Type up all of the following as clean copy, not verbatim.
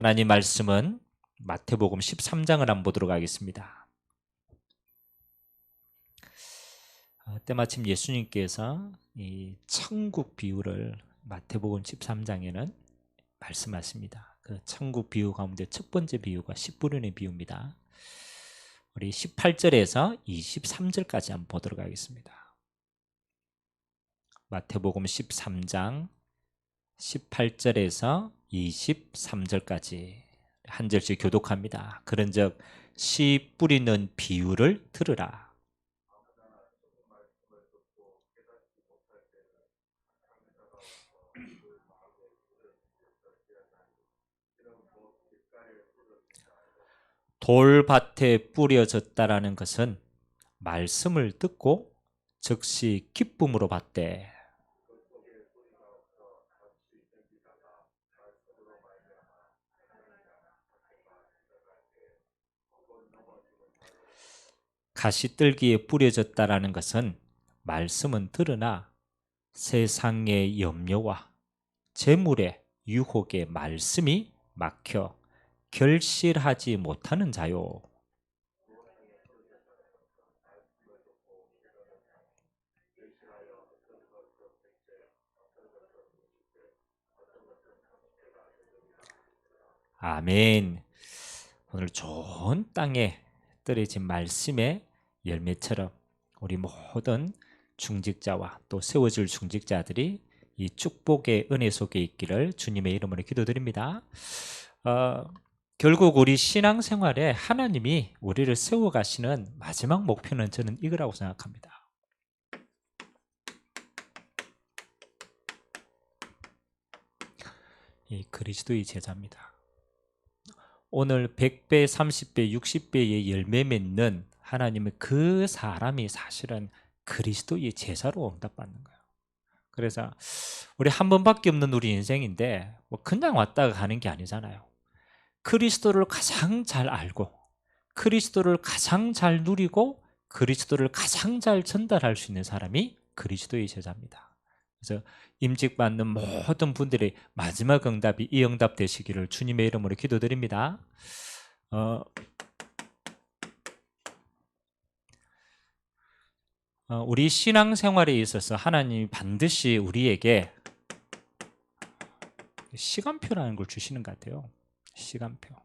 하나님 말씀은 마태복음 13장을 한번 보도록 하겠습니다. 때마침 예수님께서 이 천국 비유를 마태복음 13장에는 말씀하십니다. 그 천국 비유 가운데 첫 번째 비유가 씨 뿌리는 비유입니다. 우리 18절에서 23절까지 한번 보도록 하겠습니다. 마태복음 13장 18절에서 23절까지 한 절씩 교독합니다. 그런즉 씨 뿌리는 비유를 들으라. 돌밭에 뿌려졌다라는 것은 말씀을 듣고 즉시 기쁨으로 받되, 가시떨기에 뿌려졌다라는 것은 말씀은 들으나 세상의 염려와 재물의 유혹에 말씀이 막혀 결실하지 못하는 자요. 아멘. 오늘 좋은 땅에 떨어진 말씀의 열매처럼 우리 모든 중직자와 또 세워질 중직자들이 이 축복의 은혜 속에 있기를 주님의 이름으로 기도드립니다. 결국 우리 신앙생활에 하나님이 우리를 세워가시는 마지막 목표는 저는 이거라고 생각합니다. 이 그리스도의 제자입니다. 오늘 100배, 30배, 60배의 열매 맺는 하나님은 그 사람이 사실은 그리스도의 제자로 응답받는 거예요. 그래서 우리 한 번밖에 없는 우리 인생인데 뭐 그냥 왔다가 가는 게 아니잖아요. 그리스도를 가장 잘 알고 그리스도를 가장 잘 누리고 그리스도를 가장 잘 전달할 수 있는 사람이 그리스도의 제자입니다. 그래서 임직받는 모든 분들의 마지막 응답이 이 응답 되시기를 주님의 이름으로 기도드립니다. 우리 신앙생활에 있어서 하나님이 반드시 우리에게 시간표라는 걸 주시는 것 같아요. 시간표.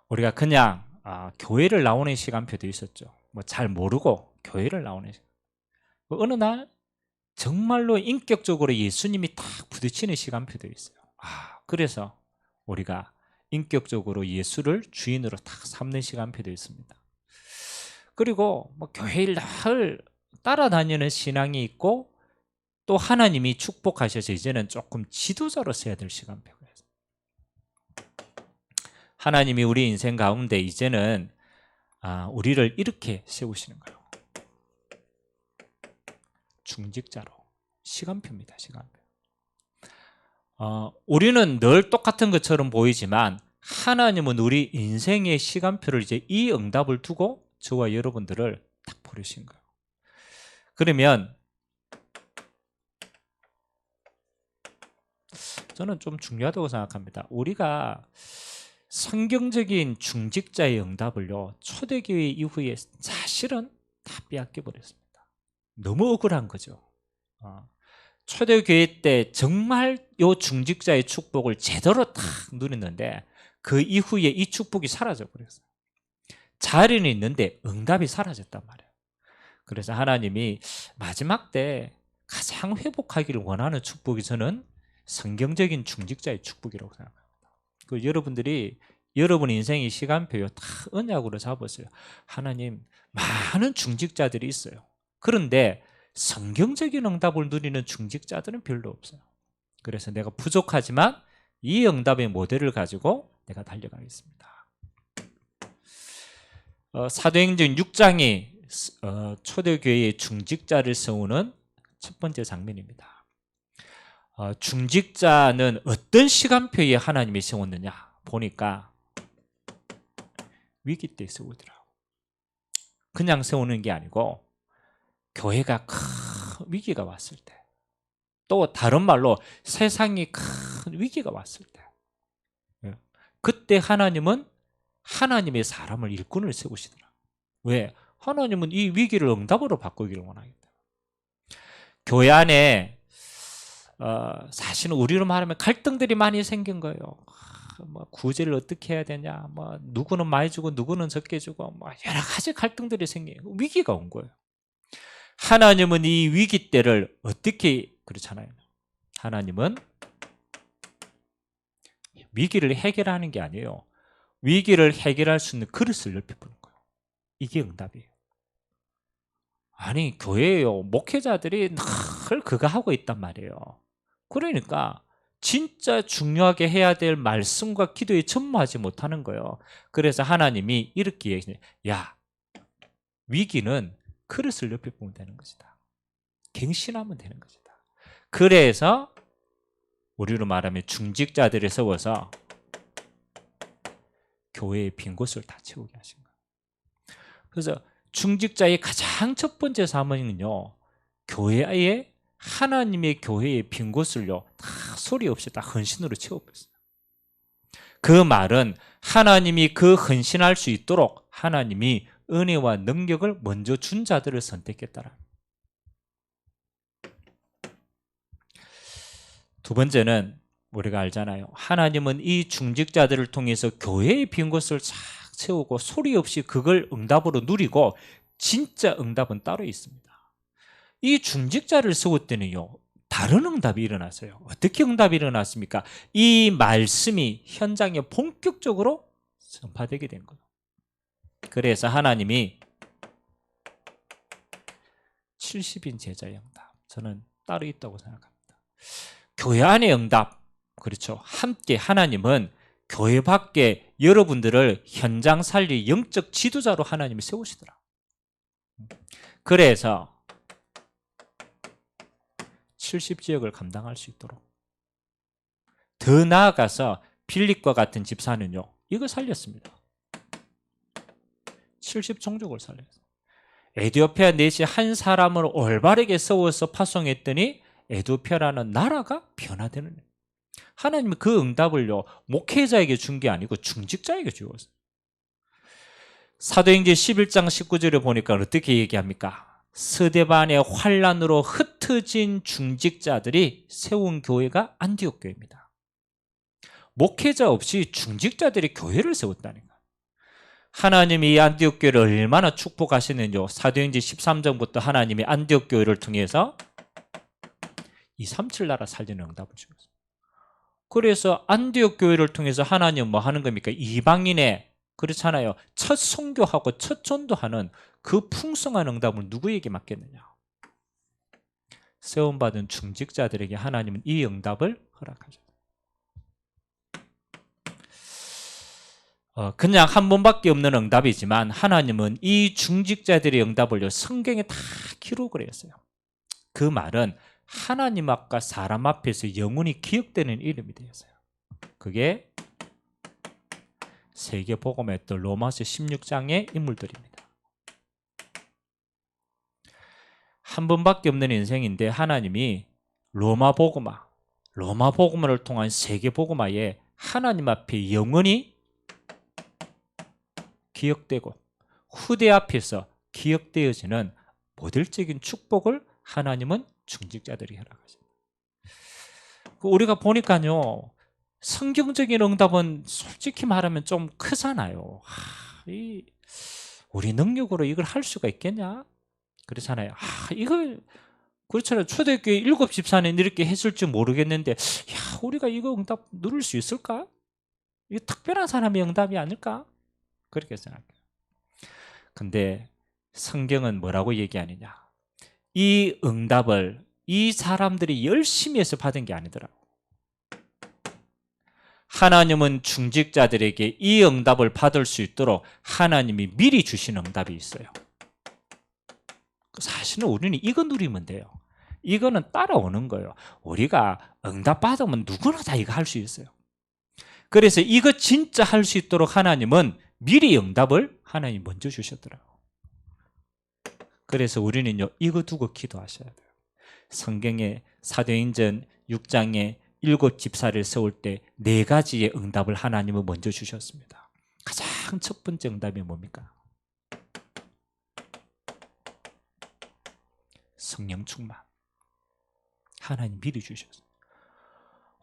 우리가 그냥 교회를 나오는 시간표도 있었죠. 뭐 잘 모르고 교회를 나오는 시간. 어느 날 정말로 인격적으로 예수님이 딱 부딪히는 시간표도 있어요. 그래서 우리가 인격적으로 예수를 주인으로 딱 삼는 시간표도 있습니다. 그리고 뭐 교회를 늘 따라다니는 신앙이 있고 또 하나님이 축복하셔서 이제는 조금 지도자로 서야 될 시간표가 있어요. 하나님이 우리 인생 가운데 이제는 우리를 이렇게 세우시는 거예요. 중직자로. 시간표입니다. 시간표. 우리는 늘 똑같은 것처럼 보이지만 하나님은 우리 인생의 시간표를 이제 이 응답을 두고 저와 여러분들을 딱 부르신 거예요. 그러면 저는 좀 중요하다고 생각합니다. 우리가 성경적인 중직자의 응답을요, 초대교회 이후에 사실은 다 빼앗겨 버렸습니다. 너무 억울한 거죠. 초대교회 때 정말 요 중직자의 축복을 제대로 딱 누렸는데 그 이후에 이 축복이 사라져 버렸어요. 자리는 있는데 응답이 사라졌단 말이에요. 그래서 하나님이 마지막 때 가장 회복하기를 원하는 축복이 저는 성경적인 중직자의 축복이라고 생각합니다. 그 여러분들이 여러분 인생의 시간표요 다 언약으로 잡으세요. 하나님, 많은 중직자들이 있어요. 그런데 성경적인 응답을 누리는 중직자들은 별로 없어요. 그래서 내가 부족하지만 이 응답의 모델을 가지고 내가 달려가겠습니다. 사도행전 6장이 초대교회의 중직자를 세우는 첫 번째 장면입니다. 중직자는 어떤 시간표에 하나님이 세웠느냐 보니까 위기 때 세우더라고요. 그냥 세우는 게 아니고 교회가 큰 위기가 왔을 때, 또 다른 말로 세상이 큰 위기가 왔을 때, 그때 하나님은 하나님의 사람을 일꾼을 세우시더라. 왜? 하나님은 이 위기를 응답으로 바꾸기를 원하기 때문에. 교회 안에 사실은 우리로 말하면 갈등들이 많이 생긴 거예요. 뭐 구제를 어떻게 해야 되냐, 뭐 누구는 많이 주고 누구는 적게 주고, 뭐 여러 가지 갈등들이 생겨요. 위기가 온 거예요. 하나님은 이 위기 때를 어떻게, 그렇잖아요. 하나님은 위기를 해결하는 게 아니에요. 위기를 해결할 수 있는 그릇을 넓혀보는 거예요. 이게 응답이에요. 아니, 교회에요, 목회자들이 늘 그거 하고 있단 말이에요. 그러니까 진짜 중요하게 해야 될 말씀과 기도에 전무하지 못하는 거예요. 그래서 하나님이 이렇게 얘기해요. 야, 위기는 그릇을 넓혀보면 되는 것이다. 갱신하면 되는 것이다. 그래서 우리로 말하면 중직자들을 세워서 교회의 빈 곳을 다 채우게 하신 거예요. 그래서 중직자의 가장 첫 번째 사명은요, 교회에, 하나님의 교회의 빈 곳을요, 다 소리 없이 다 헌신으로 채워버렸어요. 그 말은 하나님이 그 헌신할 수 있도록 하나님이 은혜와 능력을 먼저 준 자들을 선택했다라. 두 번째는 우리가 알잖아요. 하나님은 이 중직자들을 통해서 교회의 빈 곳을 쫙 채우고 소리 없이 그걸 응답으로 누리고, 진짜 응답은 따로 있습니다. 이 중직자를 세울 때는요, 다른 응답이 일어났어요. 어떻게 응답이 일어났습니까? 이 말씀이 현장에 본격적으로 전파되게 된 거예요. 그래서 하나님이 70인 제자의 응답, 저는 따로 있다고 생각합니다. 교회 안의 응답, 그렇죠. 함께 하나님은 교회 밖에 여러분들을 현장 살릴 영적 지도자로 하나님이 세우시더라. 그래서 70지역을 감당할 수 있도록, 더 나아가서 빌립과 같은 집사는요, 이거 살렸습니다. 70종족을 살렸어요. 에티오피아 넷이 한 사람을 올바르게 세워서 파송했더니 에티오피아라는 나라가 변화되는 거예요. 하나님은 그 응답을요, 목회자에게 준 게 아니고 중직자에게 주었어요. 사도행전 11장 19절에 보니까 어떻게 얘기합니까? 스데반의 환란으로 흩어진 중직자들이 세운 교회가 안디옥 교회입니다. 목회자 없이 중직자들이 교회를 세웠다니까. 하나님이 이 안디옥 교회를 얼마나 축복하시는지요. 사도행전 13장부터 하나님이 안디옥 교회를 통해서 237 나라 살리는 응답을 주셨어요. 그래서 안디옥 교회를 통해서 하나님은 뭐 하는 겁니까? 이방인의, 그렇잖아요, 첫 선교하고 첫 전도하는 그 풍성한 응답을 누구에게 맡겼느냐? 세움받은 중직자들에게 하나님은 이 응답을 허락하셨어요. 그냥 한 번밖에 없는 응답이지만 하나님은 이 중직자들의 응답을 성경에 다 기록을 했어요. 그 말은 하나님 앞과 사람 앞에서 영원히 기억되는 이름이 되었어요. 그게 세계복음했던 로마서 16장의 인물들입니다. 한 번밖에 없는 인생인데 하나님이 로마 복음화를 통한 세계복음화에 하나님 앞에 영원히 기억되고 후대 앞에서 기억되어지는 모델적인 축복을 하나님은 중직자들이 허락하십니다. 우리가 보니까요, 성경적인 응답은 솔직히 말하면 좀 크잖아요. 우리 능력으로 이걸 할 수가 있겠냐? 그렇잖아요. 이걸, 그렇잖아요. 초대교회 7 집사는 이렇게 했을 줄 모르겠는데, 우리가 이거 응답 누릴 수 있을까? 이게 특별한 사람의 응답이 아닐까? 그렇게 생각해요. 근데 성경은 뭐라고 얘기하느냐? 이 응답을 이 사람들이 열심히 해서 받은 게 아니더라고. 하나님은 중직자들에게 이 응답을 받을 수 있도록 하나님이 미리 주신 응답이 있어요. 사실은 우리는 이거 누리면 돼요. 이거는 따라오는 거예요. 우리가 응답 받으면 누구나 다 이거 할 수 있어요. 그래서 이거 진짜 할 수 있도록 하나님은 미리 응답을 하나님 먼저 주셨더라고요. 그래서 우리는요, 이거 두고 기도하셔야 돼요. 성경에 사도행전 6장에 7 집사를 세울 때 4가지의 응답을 하나님은 먼저 주셨습니다. 가장 첫 번째 응답이 뭡니까? 성령 충만. 하나님 미리 주셨어요.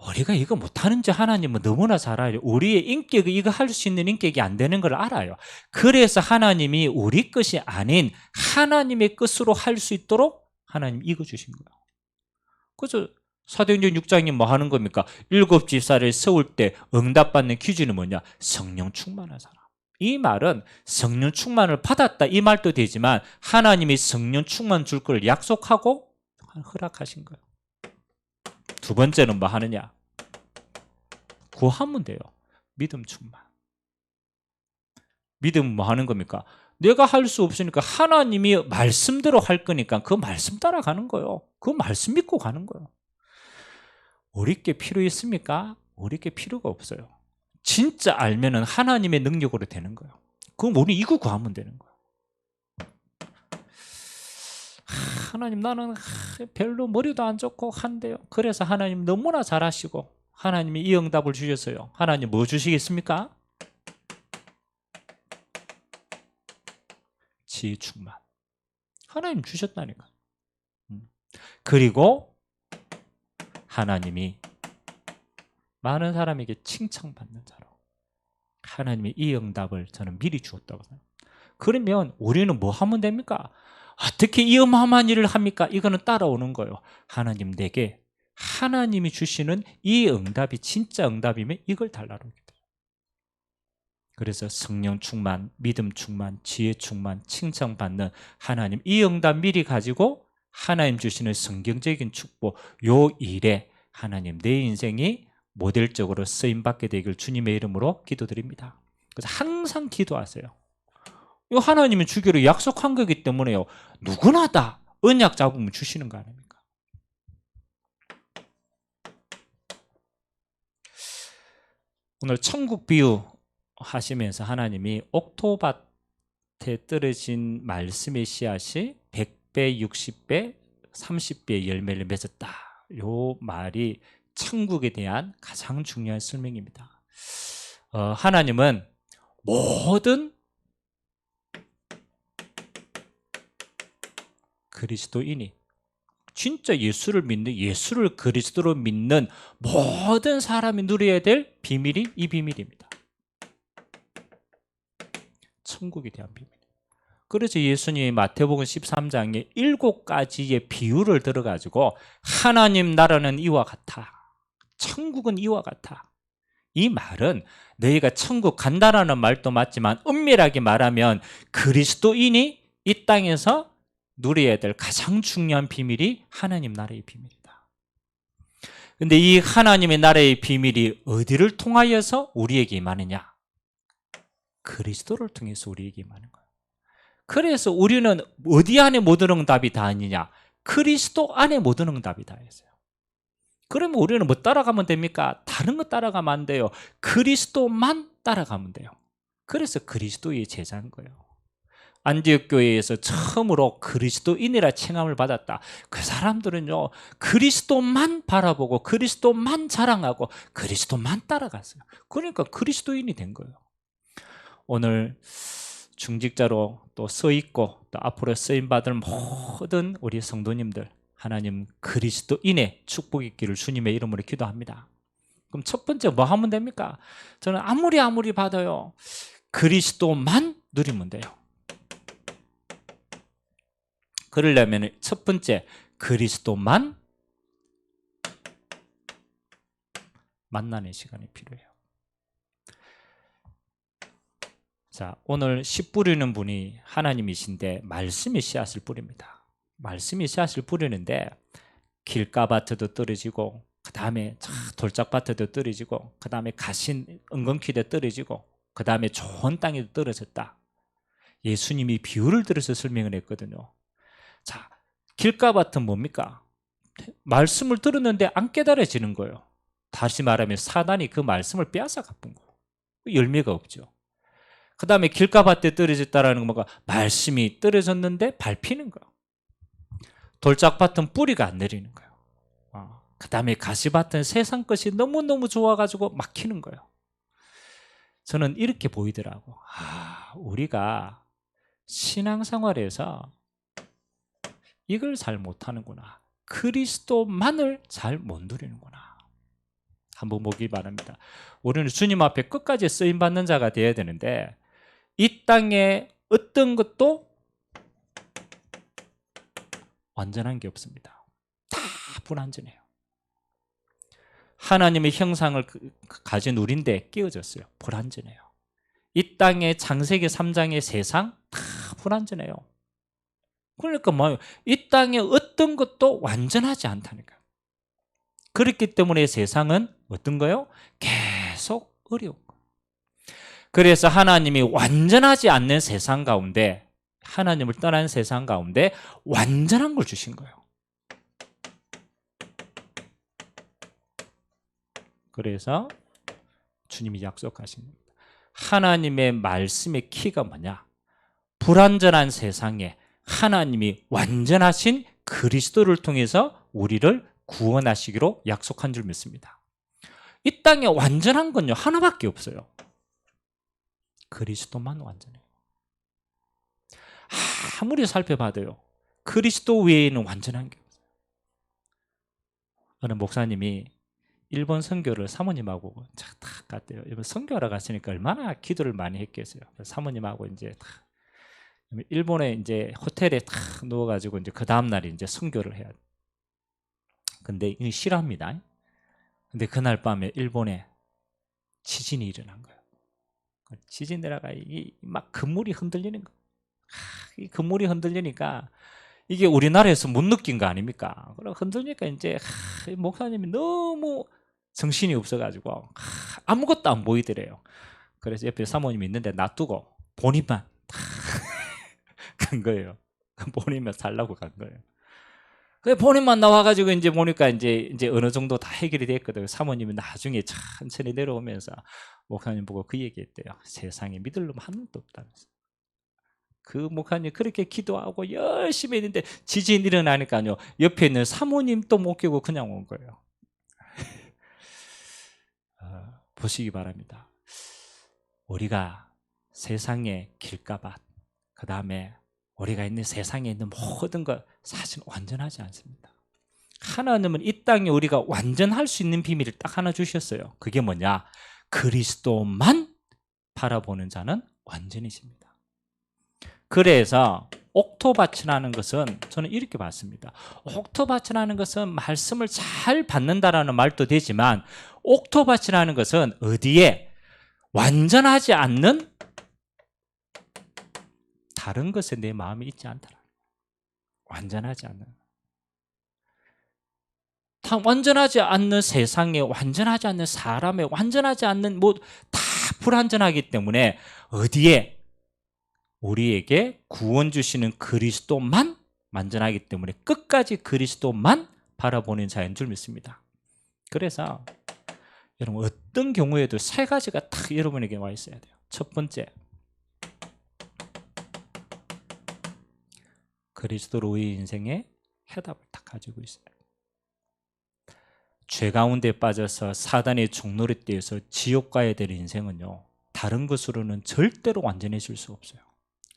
우리가 이거 못하는지 하나님은 너무나 잘 알아요. 우리의 인격이 이거 할 수 있는 인격이 안 되는 걸 알아요. 그래서 하나님이 우리 것이 아닌 하나님의 것으로 할 수 있도록 하나님 이거 주신 거예요. 그래서 사도행전 6장이 뭐 하는 겁니까? 7 집사를 세울 때 응답받는 기준은 뭐냐? 성령 충만한 사람. 이 말은 성령 충만을 받았다 이 말도 되지만 하나님이 성령 충만 줄 걸 약속하고 허락하신 거예요. 두 번째는 뭐 하느냐? 구하면 돼요. 믿음 충만. 믿음 뭐 하는 겁니까? 내가 할 수 없으니까 하나님이 말씀대로 할 거니까 그 말씀 따라가는 거예요. 그 말씀 믿고 가는 거예요. 우리께 필요 있습니까? 우리께 필요가 없어요. 진짜 알면은 하나님의 능력으로 되는 거예요. 그럼 우리 이거 구하면 되는 거예요. 하나님 나는 별로 머리도 안 좋고 한데요. 그래서 하나님 너무나 잘하시고 하나님이 이 응답을 주셨어요. 하나님 뭐 주시겠습니까? 지혜 충만. 하나님 주셨다니까. 그리고 하나님이 많은 사람에게 칭찬받는 자로 하나님이 이 응답을 저는 미리 주었다고 생각합니다. 그러면 우리는 뭐 하면 됩니까? 어떻게 이 어마어마한 일을 합니까? 이거는 따라오는 거예요. 하나님 내게 하나님이 주시는 이 응답이 진짜 응답이면 이걸 달라고 합니다. 그래서 성령 충만, 믿음 충만, 지혜 충만, 칭찬받는 하나님 이 응답 미리 가지고 하나님 주시는 성경적인 축복 요 일에 하나님 내 인생이 모델적으로 쓰임받게 되길 주님의 이름으로 기도드립니다. 그래서 항상 기도하세요. 이 하나님이 주기로 약속한 거기 때문에요. 누구나 다 언약 잡으면 주시는 거 아닙니까? 오늘 천국 비유 하시면서 하나님이 옥토밭에 떨어진 말씀의 씨앗이 100배, 60배, 30배의 열매를 맺었다. 이 말이 천국에 대한 가장 중요한 설명입니다. 하나님은 모든 그리스도인이 진짜 예수를 믿는 예수를 그리스도로 믿는 모든 사람이 누려야 될 비밀이 이 비밀입니다. 천국에 대한 비밀. 그래서 예수님이 마태복음 13장에 7가지의 비유를 들어가지고 하나님 나라는 이와 같아. 천국은 이와 같아. 이 말은 너희가 천국 간다라는 말도 맞지만 엄밀하게 말하면 그리스도인이 이 땅에서 누려야 될 가장 중요한 비밀이 하나님 나라의 비밀이다. 그런데 이 하나님의 나라의 비밀이 어디를 통하여서 우리에게 임하느냐? 그리스도를 통해서 우리에게 임하는 거예요. 그래서 우리는 어디 안에 모든 응답이 다 있느냐? 그리스도 안에 모든 응답이 다 있어요. 그러면 우리는 뭐 따라가면 됩니까? 다른 거 따라가면 안 돼요. 그리스도만 따라가면 돼요. 그래서 그리스도의 제자인 거예요. 안디옥 교회에서 처음으로 그리스도인이라 칭함을 받았다. 그 사람들은요 그리스도만 바라보고 그리스도만 자랑하고 그리스도만 따라갔어요. 그러니까 그리스도인이 된 거예요. 오늘 중직자로 또 서 있고 또 앞으로 쓰임 받을 모든 우리 성도님들 하나님 그리스도인의 축복이 있기를 주님의 이름으로 기도합니다. 그럼 첫 번째 뭐 하면 됩니까? 저는 아무리 받아요. 그리스도만 누리면 돼요. 그러려면 첫 번째 그리스도만 만나는 시간이 필요해요. 자, 오늘 씨 뿌리는 분이 하나님이신데 말씀이 씨앗을 뿌립니다. 말씀이 씨앗을 뿌리는데 길가밭에도 떨어지고 그 다음에 돌짝밭에도 떨어지고 그 다음에 가신 은근키도 떨어지고 그 다음에 좋은 땅에도 떨어졌다. 예수님이 비유를 들어서 설명을 했거든요. 자, 길가밭은 뭡니까? 말씀을 들었는데 안 깨달아지는 거예요. 다시 말하면 사단이 그 말씀을 빼앗아 가쁜 거예요. 열매가 없죠. 그 다음에 길가밭에 떨어졌다라는 건 뭔가 말씀이 떨어졌는데 밟히는 거예요. 돌짝밭은 뿌리가 안 내리는 거예요. 그 다음에 가시밭은 세상 것이 너무너무 좋아가지고 막히는 거예요. 저는 이렇게 보이더라고. 우리가 신앙생활에서 이걸 잘 못하는구나. 그리스도만을 잘 못 누리는구나. 한번 보기 바랍니다. 우리는 주님 앞에 끝까지 쓰임받는 자가 되어야 되는데 이 땅에 어떤 것도 완전한 게 없습니다. 다 불완전해요. 하나님의 형상을 가진 우리인데 깨어졌어요. 불완전해요. 이 땅의 창세기 3장의 세상 다 불완전해요. 그러니까 뭐예요? 이 땅의 어떤 것도 완전하지 않다니까요. 그렇기 때문에 세상은 어떤 거요? 계속 어려운 거예요. 그래서 하나님이 완전하지 않는 세상 가운데, 하나님을 떠난 세상 가운데 완전한 걸 주신 거예요. 그래서 주님이 약속하신 겁니다. 하나님의 말씀의 키가 뭐냐? 불완전한 세상에 하나님이 완전하신 그리스도를 통해서 우리를 구원하시기로 약속한 줄 믿습니다. 이 땅에 완전한 건요 하나밖에 없어요. 그리스도만 완전해요. 아무리 살펴봐도요 그리스도 외에는 완전한 게 없어요. 어느 목사님이 일본 선교를 사모님하고 딱 갔대요. 일본 선교하러 갔으니까 얼마나 기도를 많이 했겠어요. 사모님하고 이제 딱 일본에 이제 호텔에 딱 누워가지고 이제 그 다음 날에 이제 선교를 해야 돼. 근데 이게 실화입니다. 근데 그날 밤에 일본에 지진이 일어난 거예요. 지진 내려가 막 건물이 흔들리는 거. 이 건물이 흔들리니까 이게 우리나라에서 못 느낀 거 아닙니까? 그럼 흔들리니까 이제 목사님이 너무 정신이 없어가지고 아무것도 안 보이더래요. 그래서 옆에 사모님이 있는데 놔두고 본인만 간 거예요. 본인만 살라고 간 거예요. 그 본인만 나와가지고 이제 보니까 이제 어느 정도 다 해결이 됐거든요. 사모님이 나중에 천천히 내려오면서 목사님 보고 그 얘기했대요. 세상에 믿을 놈 한 놈도 없다면서. 그 목사님 그렇게 기도하고 열심히 했는데 지진 일어나니까요 옆에 있는 사모님도 못 깨고 그냥 온 거예요. 보시기 바랍니다. 우리가 세상의 길가밭, 그 다음에 우리가 있는 세상에 있는 모든 것 사실 완전하지 않습니다. 하나님은 이 땅에 우리가 완전할 수 있는 비밀을 딱 하나 주셨어요. 그게 뭐냐? 그리스도만 바라보는 자는 완전해집니다. 그래서 옥토밭이라는 것은 저는 이렇게 봤습니다. 옥토밭이라는 것은 말씀을 잘 받는다라는 말도 되지만 옥토밭이라는 것은 어디에 완전하지 않는 다른 것에 내 마음이 있지 않더라. 완전하지 않는. 완전하지 않는 세상에, 완전하지 않는 사람에, 완전하지 않는 다 불완전하기 때문에 어디에 우리에게 구원 주시는 그리스도만 완전하기 때문에 끝까지 그리스도만 바라보는 자인 줄 믿습니다. 그래서 여러분 어떤 경우에도 세 가지가 딱 여러분에게 와 있어야 돼요. 첫 번째, 그리스도로 우리 인생의 해답을 딱 가지고 있어요. 죄 가운데 빠져서 사단의 종노릇대에서 지옥 가야 될 인생은요 다른 것으로는 절대로 완전해질 수 없어요.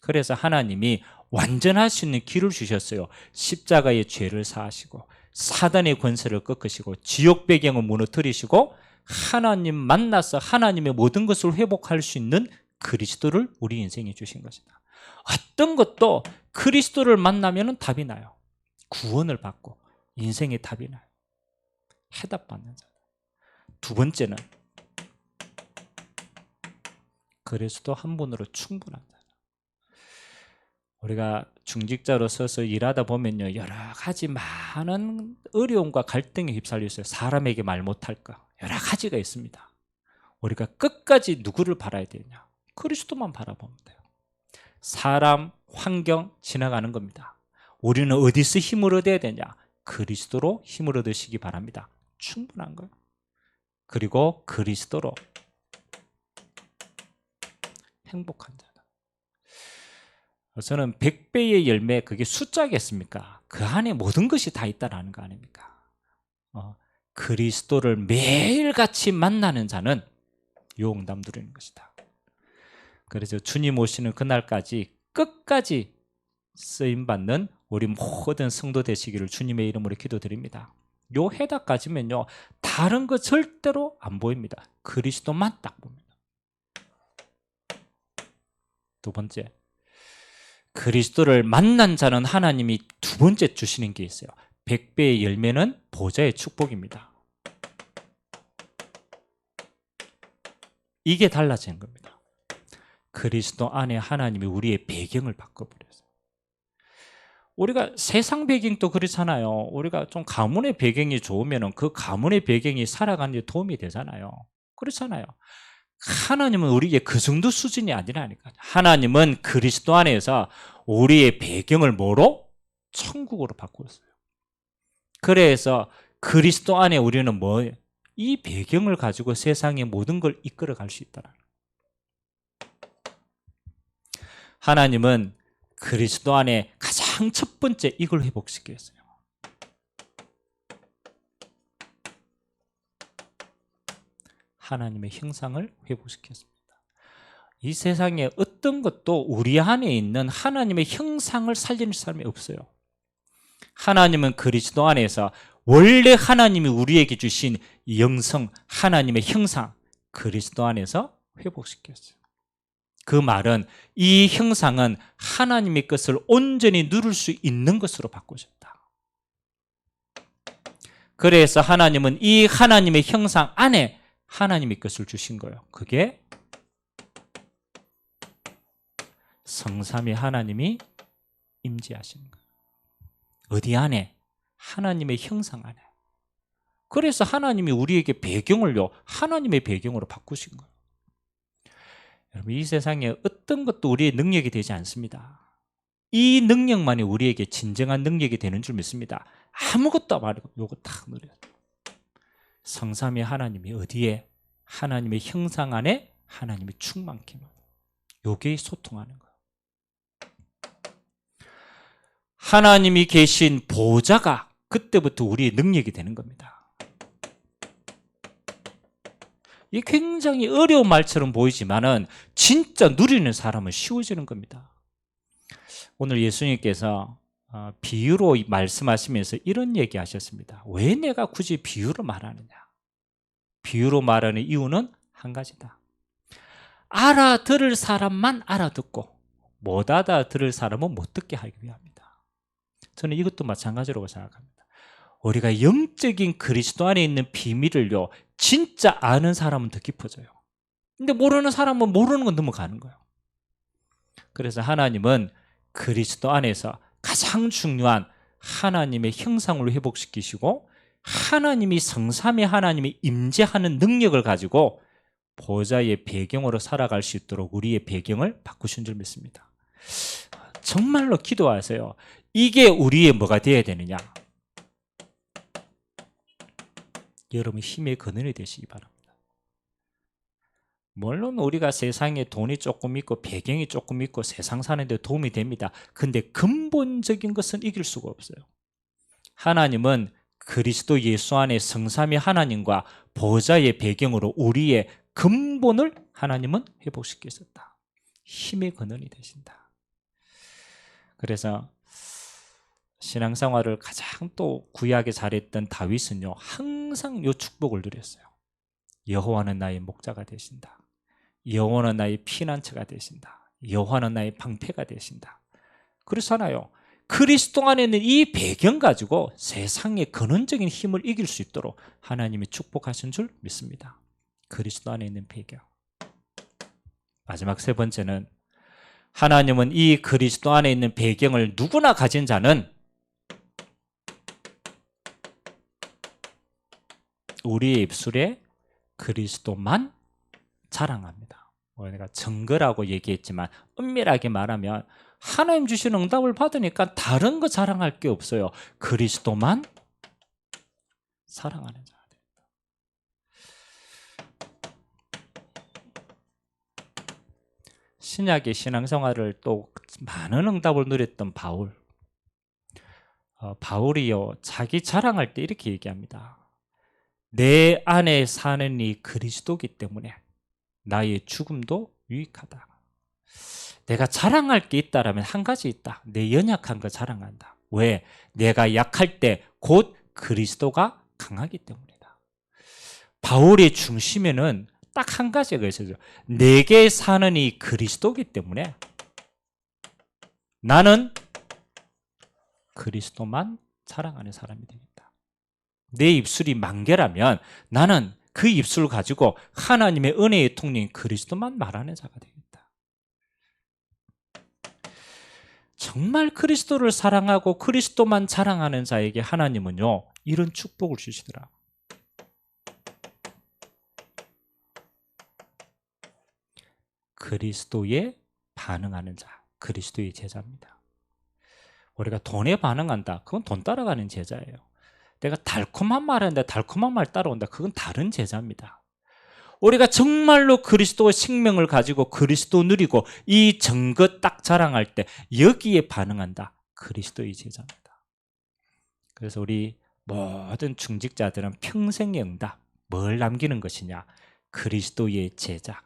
그래서 하나님이 완전할 수 있는 길을 주셨어요. 십자가의 죄를 사하시고 사단의 권세를 꺾으시고 지옥 배경을 무너뜨리시고 하나님 만나서 하나님의 모든 것을 회복할 수 있는 그리스도를 우리 인생에 주신 것이다. 어떤 것도 그리스도를 만나면 답이 나요. 구원을 받고 인생의 답이 나요. 해답받는 자. 두 번째는 그리스도 한 분으로 충분한 자. 우리가 중직자로 서서 일하다 보면요 여러 가지 많은 어려움과 갈등에 휩쓸려 있어요. 사람에게 말 못할 거 여러 가지가 있습니다. 우리가 끝까지 누구를 바라야 되냐? 그리스도만 바라보면 돼요. 사람, 환경 지나가는 겁니다. 우리는 어디서 힘을 얻어야 되냐? 그리스도로 힘을 얻으시기 바랍니다. 충분한 거예요. 그리고 그리스도로 행복한 자다. 저는 100배의 열매 그게 숫자겠습니까? 그 안에 모든 것이 다 있다라는 거 아닙니까? 그리스도를 매일같이 만나는 자는 요 응답 누리는 것이다. 그래서 주님 오시는 그날까지 끝까지 쓰임받는 우리 모든 성도 되시기를 주님의 이름으로 기도드립니다. 요 해답까지면요 다른 거 절대로 안 보입니다. 그리스도만 딱 봅니다. 두 번째, 그리스도를 만난 자는 하나님이 두 번째 주시는 게 있어요. 100배의 열매는 보좌의 축복입니다. 이게 달라지는 겁니다. 그리스도 안에 하나님이 우리의 배경을 바꿔버렸어요. 우리가 세상 배경도 그렇잖아요. 우리가 좀 가문의 배경이 좋으면 그 가문의 배경이 살아가는 데 도움이 되잖아요. 그렇잖아요. 하나님은 우리에게 그 정도 수준이 아니라니까요. 하나님은 그리스도 안에서 우리의 배경을 뭐로? 천국으로 바꾸었어요. 그래서 그리스도 안에 우리는 뭐예요? 이 배경을 가지고 세상의 모든 걸 이끌어 갈 수 있다. 하나님은 그리스도 안에 가장 첫 번째 이걸 회복시켰어요. 하나님의 형상을 회복시켰습니다. 이 세상에 어떤 것도 우리 안에 있는 하나님의 형상을 살리는 사람이 없어요. 하나님은 그리스도 안에서 원래 하나님이 우리에게 주신 영성, 하나님의 형상, 그리스도 안에서 회복시켰어요. 그 말은 이 형상은 하나님의 것을 온전히 누릴 수 있는 것으로 바꾸셨다. 그래서 하나님은 이 하나님의 형상 안에 하나님의 것을 주신 거예요. 그게 성삼위 하나님이 임재하시는 거예요. 어디 안에? 하나님의 형상 안에. 그래서 하나님이 우리에게 배경을요 하나님의 배경으로 바꾸신 거예요. 여러분, 이 세상에 어떤 것도 우리의 능력이 되지 않습니다. 이 능력만이 우리에게 진정한 능력이 되는 줄 믿습니다. 아무것도 말고 요거 딱 누려요. 성삼위 하나님이 어디에? 하나님의 형상 안에 하나님이 충만케 하는 요게 소통하는 거예요. 하나님이 계신 보좌가 그때부터 우리의 능력이 되는 겁니다. 이 굉장히 어려운 말처럼 보이지만은 진짜 누리는 사람은 쉬워지는 겁니다. 오늘 예수님께서 비유로 말씀하시면서 이런 얘기 하셨습니다. 왜 내가 굳이 비유로 말하느냐? 비유로 말하는 이유는 한 가지다. 알아들을 사람만 알아듣고 못 알아들을 사람은 못 듣게 하기 위함이다. 저는 이것도 마찬가지라고 생각합니다. 우리가 영적인 그리스도 안에 있는 비밀을요 진짜 아는 사람은 더 깊어져요. 근데 모르는 사람은 모르는 건 넘어가는 거예요. 그래서 하나님은 그리스도 안에서 가장 중요한 하나님의 형상을 회복시키시고 하나님이 성삼위 하나님이 임재하는 능력을 가지고 보좌의 배경으로 살아갈 수 있도록 우리의 배경을 바꾸신 줄 믿습니다. 정말로 기도하세요. 이게 우리의 뭐가 되어야 되느냐? 여러분 힘의 근원이 되시기 바랍니다. 물론 우리가 세상에 돈이 조금 있고 배경이 조금 있고 세상 사는 데 도움이 됩니다. 근데 근본적인 것은 이길 수가 없어요. 하나님은 그리스도 예수 안에 성삼위 하나님과 보좌의 배경으로 우리의 근본을 하나님은 회복시키셨다. 힘의 근원이 되신다. 그래서 신앙생활을 가장 또 구약에 잘했던 다윗은요 항상 이 축복을 누렸어요. 여호와는 나의 목자가 되신다. 여호와는 나의 피난처가 되신다. 여호와는 나의 방패가 되신다. 그렇잖아요. 그리스도 안에 있는 이 배경 가지고 세상의 근원적인 힘을 이길 수 있도록 하나님이 축복하신 줄 믿습니다. 그리스도 안에 있는 배경. 마지막 세 번째는 하나님은 이 그리스도 안에 있는 배경을 누구나 가진 자는 우리의 입술에 그리스도만 자랑합니다. 내가 증거라고 얘기했지만 엄밀하게 말하면 하나님 주신 응답을 받으니까 다른 거 자랑할 게 없어요. 그리스도만 사랑하는 자가 됩니다. 신약의 신앙생활을 또 많은 응답을 누렸던 바울. 바울이요 자기 자랑할 때 이렇게 얘기합니다. 내 안에 사는 이 그리스도이기 때문에 나의 죽음도 유익하다. 내가 자랑할 게 있다라면 한 가지 있다. 내 연약한 거 자랑한다. 왜? 내가 약할 때 곧 그리스도가 강하기 때문이다. 바울의 중심에는 딱 한 가지가 있어요. 내게 사는 이 그리스도이기 때문에 나는 그리스도만 자랑하는 사람이 되겠다. 내 입술이 만개라면 나는 그 입술을 가지고 하나님의 은혜의 통로인 그리스도만 말하는 자가 되겠다. 정말 그리스도를 사랑하고 그리스도만 자랑하는 자에게 하나님은요, 이런 축복을 주시더라. 그리스도에 반응하는 자, 그리스도의 제자입니다. 우리가 돈에 반응한다, 그건 돈 따라가는 제자예요. 내가 달콤한 말 하는데 달콤한 말 따라온다, 그건 다른 제자입니다. 우리가 정말로 그리스도의 생명을 가지고 그리스도 누리고 이 증거 딱 자랑할 때 여기에 반응한다, 그리스도의 제자입니다. 그래서 우리 모든 중직자들은 평생의 응답, 뭘 남기는 것이냐? 그리스도의 제자.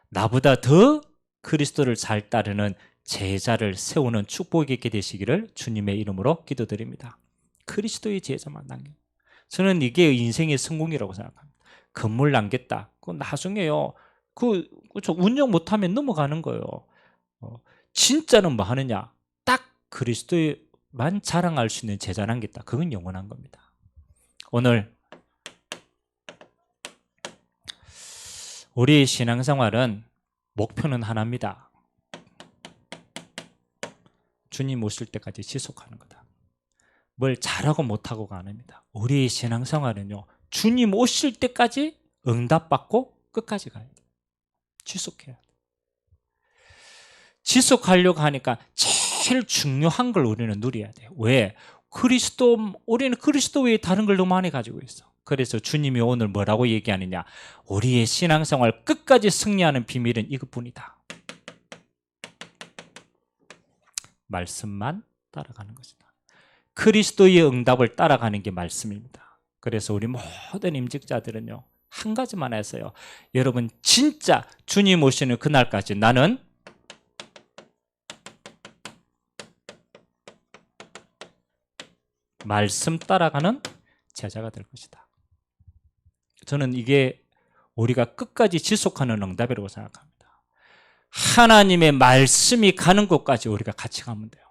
나보다 더 그리스도를 잘 따르는 제자를 세우는 축복이 있게 되시기를 주님의 이름으로 기도드립니다. 그리스도의 제자만 남겨. 저는 이게 인생의 성공이라고 생각합니다. 건물 남겼다. 그건 나중에요. 저 운영 못하면 넘어가는 거예요. 진짜는 뭐 하느냐? 딱 그리스도만 자랑할 수 있는 제자 남겼다. 그건 영원한 겁니다. 오늘 우리의 신앙생활은 목표는 하나입니다. 주님 오실 때까지 지속하는 거다. 뭘 잘하고 못하고가 아닙니다. 우리의 신앙생활은요, 주님 오실 때까지 응답받고 끝까지 가야 돼요. 지속해야 돼요. 지속하려고 하니까 제일 중요한 걸 우리는 누려야 돼요. 왜? 우리는 그리스도 외에 다른 걸 너무 많이 가지고 있어. 그래서 주님이 오늘 뭐라고 얘기하느냐? 우리의 신앙생활 끝까지 승리하는 비밀은 이것뿐이다. 말씀만 따라가는 것이다. 그리스도의 응답을 따라가는 게 말씀입니다. 그래서 우리 모든 임직자들은요, 한 가지만 했어요. 여러분, 진짜 주님 오시는 그날까지 나는 말씀 따라가는 제자가 될 것이다. 저는 이게 우리가 끝까지 지속하는 응답이라고 생각합니다. 하나님의 말씀이 가는 곳까지 우리가 같이 가면 돼요.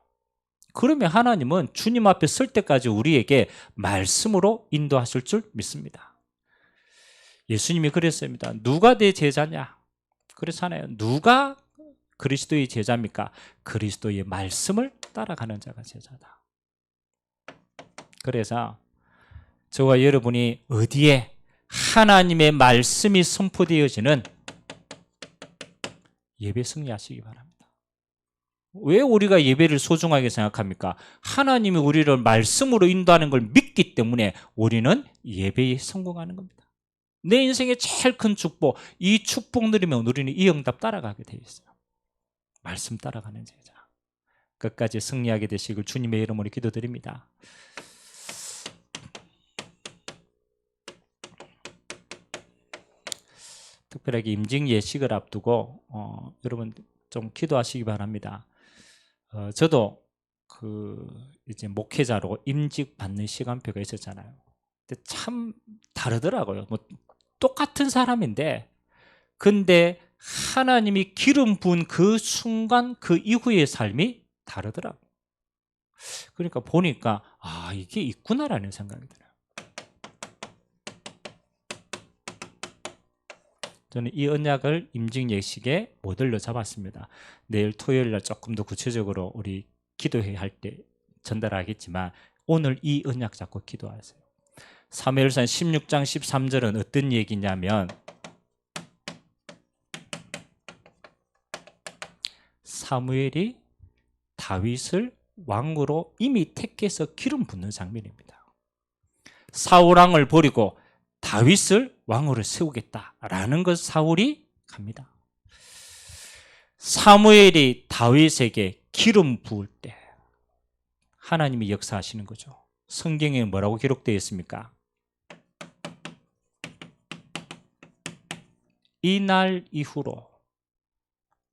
그러면 하나님은 주님 앞에 설 때까지 우리에게 말씀으로 인도하실 줄 믿습니다. 예수님이 그랬습니다. 누가 내 제자냐? 그렇잖아요. 누가 그리스도의 제자입니까? 그리스도의 말씀을 따라가는 자가 제자다. 그래서 저와 여러분이 어디에 하나님의 말씀이 선포되어지는 예배 승리하시기 바랍니다. 왜 우리가 예배를 소중하게 생각합니까? 하나님이 우리를 말씀으로 인도하는 걸 믿기 때문에 우리는 예배에 성공하는 겁니다. 내 인생의 제일 큰 축복, 이 축복 누리면 우리는 이 응답 따라가게 되어 있어요. 말씀 따라가는 제자. 끝까지 승리하게 되시길 주님의 이름으로 기도드립니다. 특별하게 임직 예식을 앞두고 여러분 좀 기도하시기 바랍니다. 저도 이제 목회자로 임직 받는 시간표가 있었잖아요. 근데 참 다르더라고요. 뭐 똑같은 사람인데, 근데 하나님이 기름 부은 그 순간 그 이후의 삶이 다르더라고요. 그러니까 보니까 이게 있구나라는 생각이 들어요. 저는 이 언약을 임직 예식의 모델로 잡았습니다. 내일 토요일 날 조금 더 구체적으로 우리 기도회 할 때 전달하겠지만 오늘 이 언약 잡고 기도하세요. 사무엘상 16장 13절은 어떤 얘기냐면 사무엘이 다윗을 왕으로 이미 택해서 기름 붓는 장면입니다. 사울 왕을 버리고 다윗을 왕으로 세우겠다라는 것 사울이 갑니다. 사무엘이 다윗에게 기름 부을 때 하나님이 역사하시는 거죠. 성경에 뭐라고 기록되어 있습니까? 이 날 이후로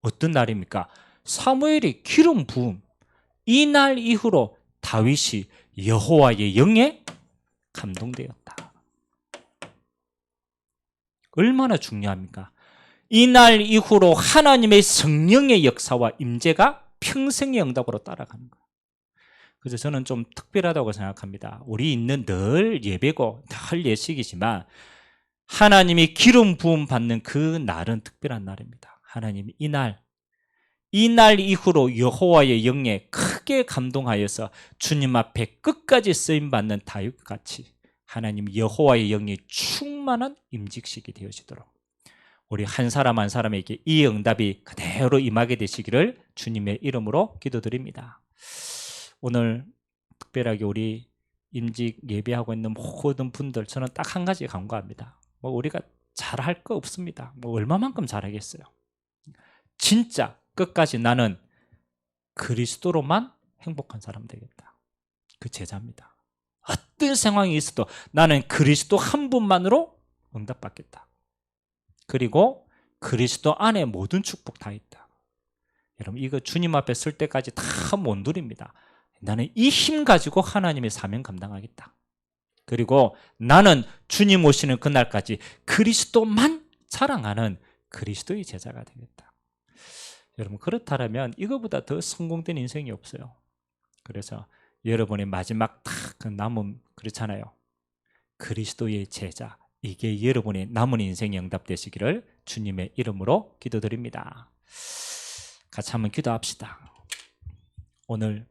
어떤 날입니까? 사무엘이 기름 부음. 이 날 이후로 다윗이 여호와의 영에 감동되었다. 얼마나 중요합니까? 이 날 이후로 하나님의 성령의 역사와 임재가 평생의 응답으로 따라가는 거예요. 그래서 저는 좀 특별하다고 생각합니다. 우리 있는 늘 예배고 늘 예식이지만 하나님이 기름 부음 받는 그 날은 특별한 날입니다. 하나님이 이 날 이후로 여호와의 영에 크게 감동하여서 주님 앞에 끝까지 쓰임받는 다윗같이 하나님 여호와의 영이 충만한 임직식이 되어지도록 우리 한 사람 한 사람에게 이 응답이 그대로 임하게 되시기를 주님의 이름으로 기도드립니다. 오늘 특별하게 우리 임직 예배하고 있는 모든 분들 저는 딱 한 가지 간구합니다. 우리가 잘할 거 없습니다. 얼마만큼 잘하겠어요. 진짜 끝까지 나는 그리스도로만 행복한 사람 되겠다. 그 제자입니다. 어떤 상황이 있어도 나는 그리스도 한 분만으로 응답받겠다. 그리고 그리스도 안에 모든 축복 다 있다. 여러분 이거 주님 앞에 설 때까지 다 못 누립니다. 나는 이 힘 가지고 하나님의 사명 감당하겠다. 그리고 나는 주님 오시는 그날까지 그리스도만 자랑하는 그리스도의 제자가 되겠다. 여러분 그렇다면 이거보다 더 성공된 인생이 없어요. 그래서 여러분의 마지막 딱 그 남은 그렇잖아요. 그리스도의 제자. 이게 여러분의 남은 인생의 응답되시기를 주님의 이름으로 기도드립니다. 같이 한번 기도합시다. 오늘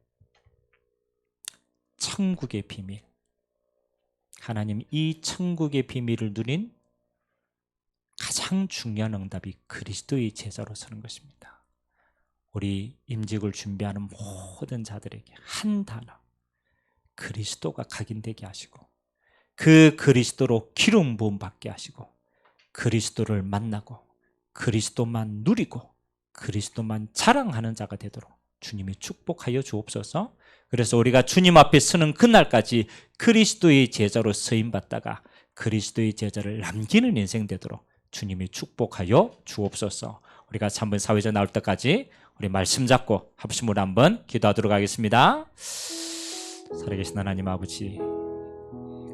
천국의 비밀, 하나님 이 천국의 비밀을 누린 가장 중요한 응답이 그리스도의 제자로 서는 것입니다. 우리 임직을 준비하는 모든 자들에게 한 단어 그리스도가 각인되게 하시고 그 그리스도로 기름 부음 받게 하시고 그리스도를 만나고 그리스도만 누리고 그리스도만 자랑하는 자가 되도록 주님이 축복하여 주옵소서. 그래서 우리가 주님 앞에 서는 그날까지 그리스도의 제자로 쓰임받다가 그리스도의 제자를 남기는 인생 되도록 주님이 축복하여 주옵소서. 우리가 한번 사회자 나올 때까지 우리 말씀 잡고 합심으로 한번 기도하도록 하겠습니다. 살아계신 하나님 아버지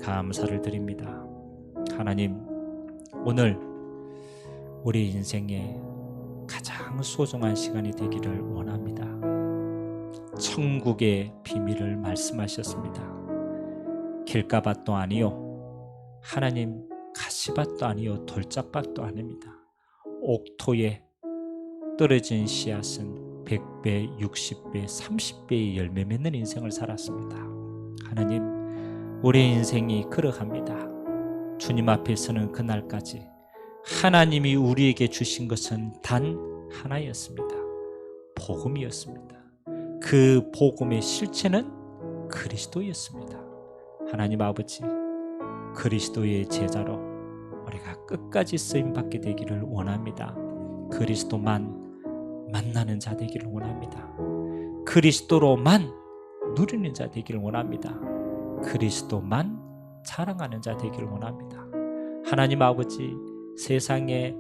감사를 드립니다. 하나님 오늘 우리 인생에 가장 소중한 시간이 되기를 원합니다. 천국의 비밀을 말씀하셨습니다. 길가밭도 아니요 하나님 가시밭도 아니요 돌짝밭도 아닙니다. 옥토에 떨어진 씨앗은 100배, 60배, 30배의 열매 맺는 인생을 살았습니다. 하나님 우리의 인생이 걸어갑니다. 주님 앞에 서는 그날까지 하나님이 우리에게 주신 것은 단 하나였습니다. 복음이었습니다. 그 복음의 실체는 그리스도였습니다. 하나님 아버지 그리스도의 제자로 우리가 끝까지 쓰임받게 되기를 원합니다. 그리스도만 만나는 자 되기를 원합니다. 그리스도로만 누리는 자 되기를 원합니다. 그리스도만 자랑하는 자 되기를 원합니다. 하나님 아버지 세상에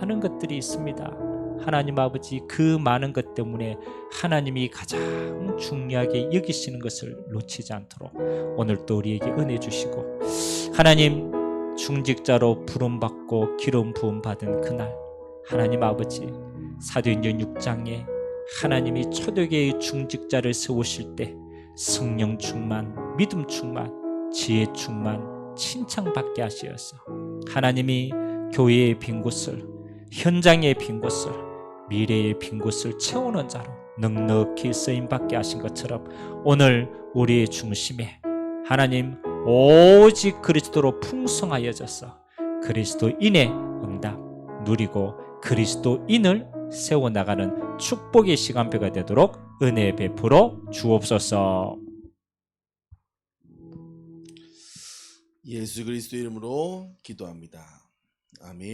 많은 것들이 있습니다. 하나님 아버지 그 많은 것 때문에 하나님이 가장 중요하게 여기시는 것을 놓치지 않도록 오늘도 우리에게 은혜 주시고 하나님 중직자로 부름받고 기름 부음 받은 그날 하나님 아버지 사도행전 6장에 하나님이 초대교회의 중직자를 세우실 때 성령 충만, 믿음 충만, 지혜 충만, 칭찬받게 하시어서 하나님이 교회의 빈 곳을, 현장의 빈 곳을, 미래의 빈 곳을 채우는 자로 넉넉히 쓰임받게 하신 것처럼 오늘 우리의 중심에 하나님 오직 그리스도로 풍성하여져서 그리스도인의 응답 누리고 그리스도인을 세워나가는 축복의 시간표가 되도록 은혜 베풀어 주옵소서. 예수 그리스도 이름으로 기도합니다. 아멘.